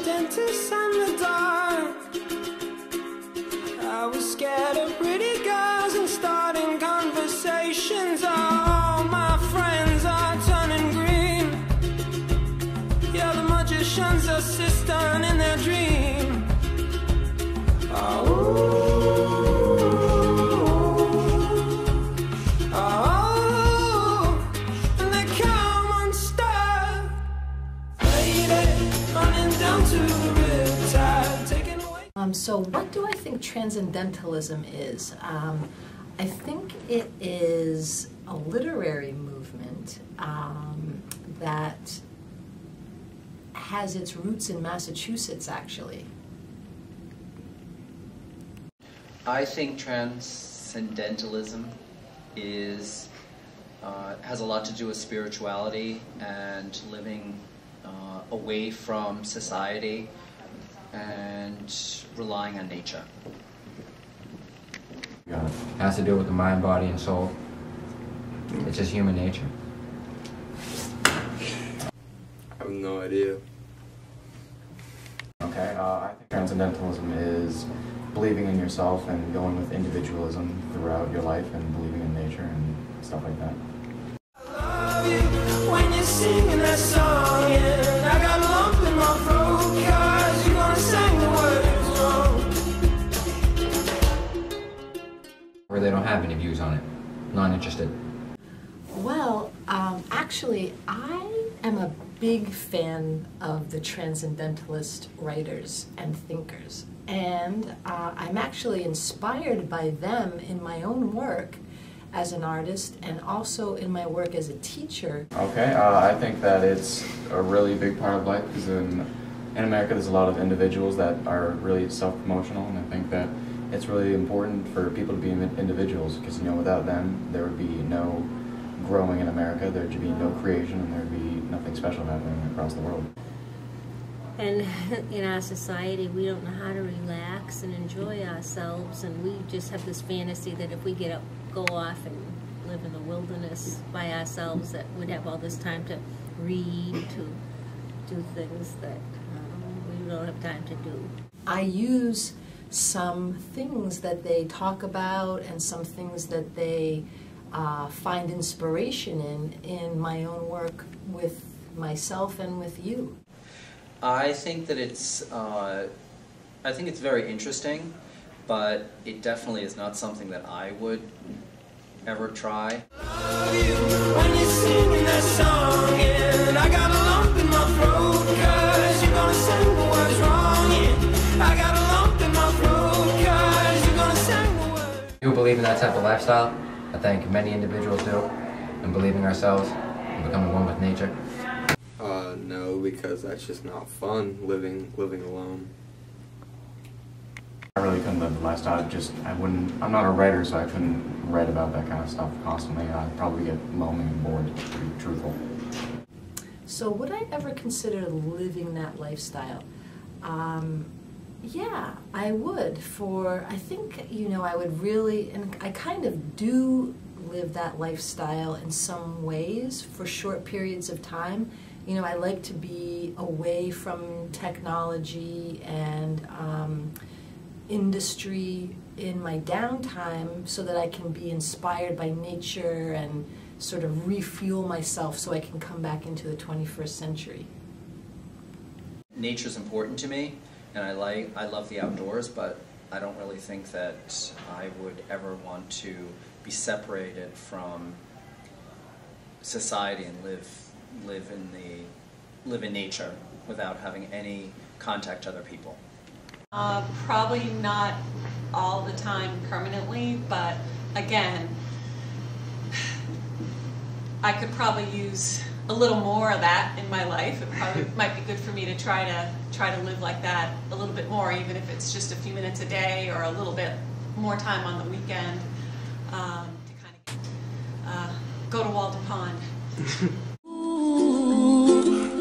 dentist and the dark. I was scared of pretty girls and starting conversations. All my friends are turning green. Yeah, the magician's assistant in their dream. And they come unstuck, running down to the riptide, taking away. So what do I think Transcendentalism is? I think it is a literary movement that has its roots in Massachusetts, actually. I think Transcendentalism is has a lot to do with spirituality and living away from society and relying on nature. It has to do with the mind, body, and soul. It's just human nature. I have no idea. Okay, I think Transcendentalism is believing in yourself and going with individualism throughout your life and believing in nature and stuff like that. I love you when you're singing that song, and I got a lump in my throat 'cause you're gonna sing the words wrong. Or they don't have any views on it. Not interested. Well, actually, I am a big fan of the Transcendentalist writers and thinkers. And I'm actually inspired by them in my own work as an artist and also in my work as a teacher. Okay, I think that it's a really big part of life because in America there's a lot of individuals that are really self-promotional, and I think that it's really important for people to be individuals because, you know, without them there would be no growing in America, there would be no creation, and there would be nothing special happening across the world. And in our society, we don't know how to relax and enjoy ourselves, and we just have this fantasy that if we go off and live in the wilderness by ourselves, that we'd have all this time to read, to do things that we don't have time to do. I use some things that they talk about and some things that they find inspiration in my own work with myself and with you. I think that it's very interesting, but it definitely is not something that I would ever try. Love you when you're singing that song, and I got a lump in my throat 'cause you're gonna sing the words wrong. Yeah, I got a lump in my throat 'cause you're gonna sing the words. You believe in that type of lifestyle? I think many individuals do, and believing ourselves and becoming one with nature. No, because that's just not fun, living alone. I really couldn't live the lifestyle. I'm not a writer, so I couldn't write about that kind of stuff constantly. I'd probably get lonely and bored, to be truthful. So would I ever consider living that lifestyle? Yeah, I would. I think, you know, I would really, and I kind of do live that lifestyle in some ways for short periods of time. You know, I like to be away from technology and industry in my downtime so that I can be inspired by nature and sort of refuel myself so I can come back into the 21st century. Nature's important to me, and I love the outdoors, but I don't really think that I would ever want to be separated from society and live in nature without having any contact to other people. Probably not all the time permanently, but again, I could probably use a little more of that in my life. It probably might be good for me to try to live like that a little bit more, even if it's just a few minutes a day or a little bit more time on the weekend, to kind of go to Walden Pond.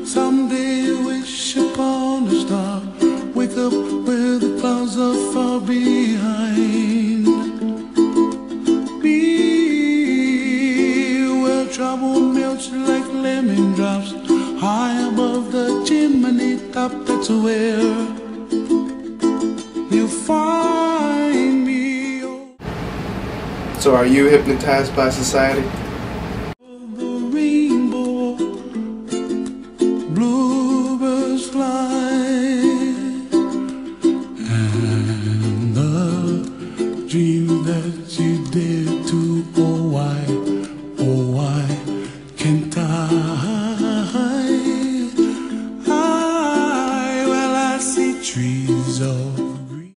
Someday I wish upon a star, wake up where the clouds are far behind me, where trouble melts like lemon drops high above the chimney treetop, that's where you find me. So are you hypnotized by society?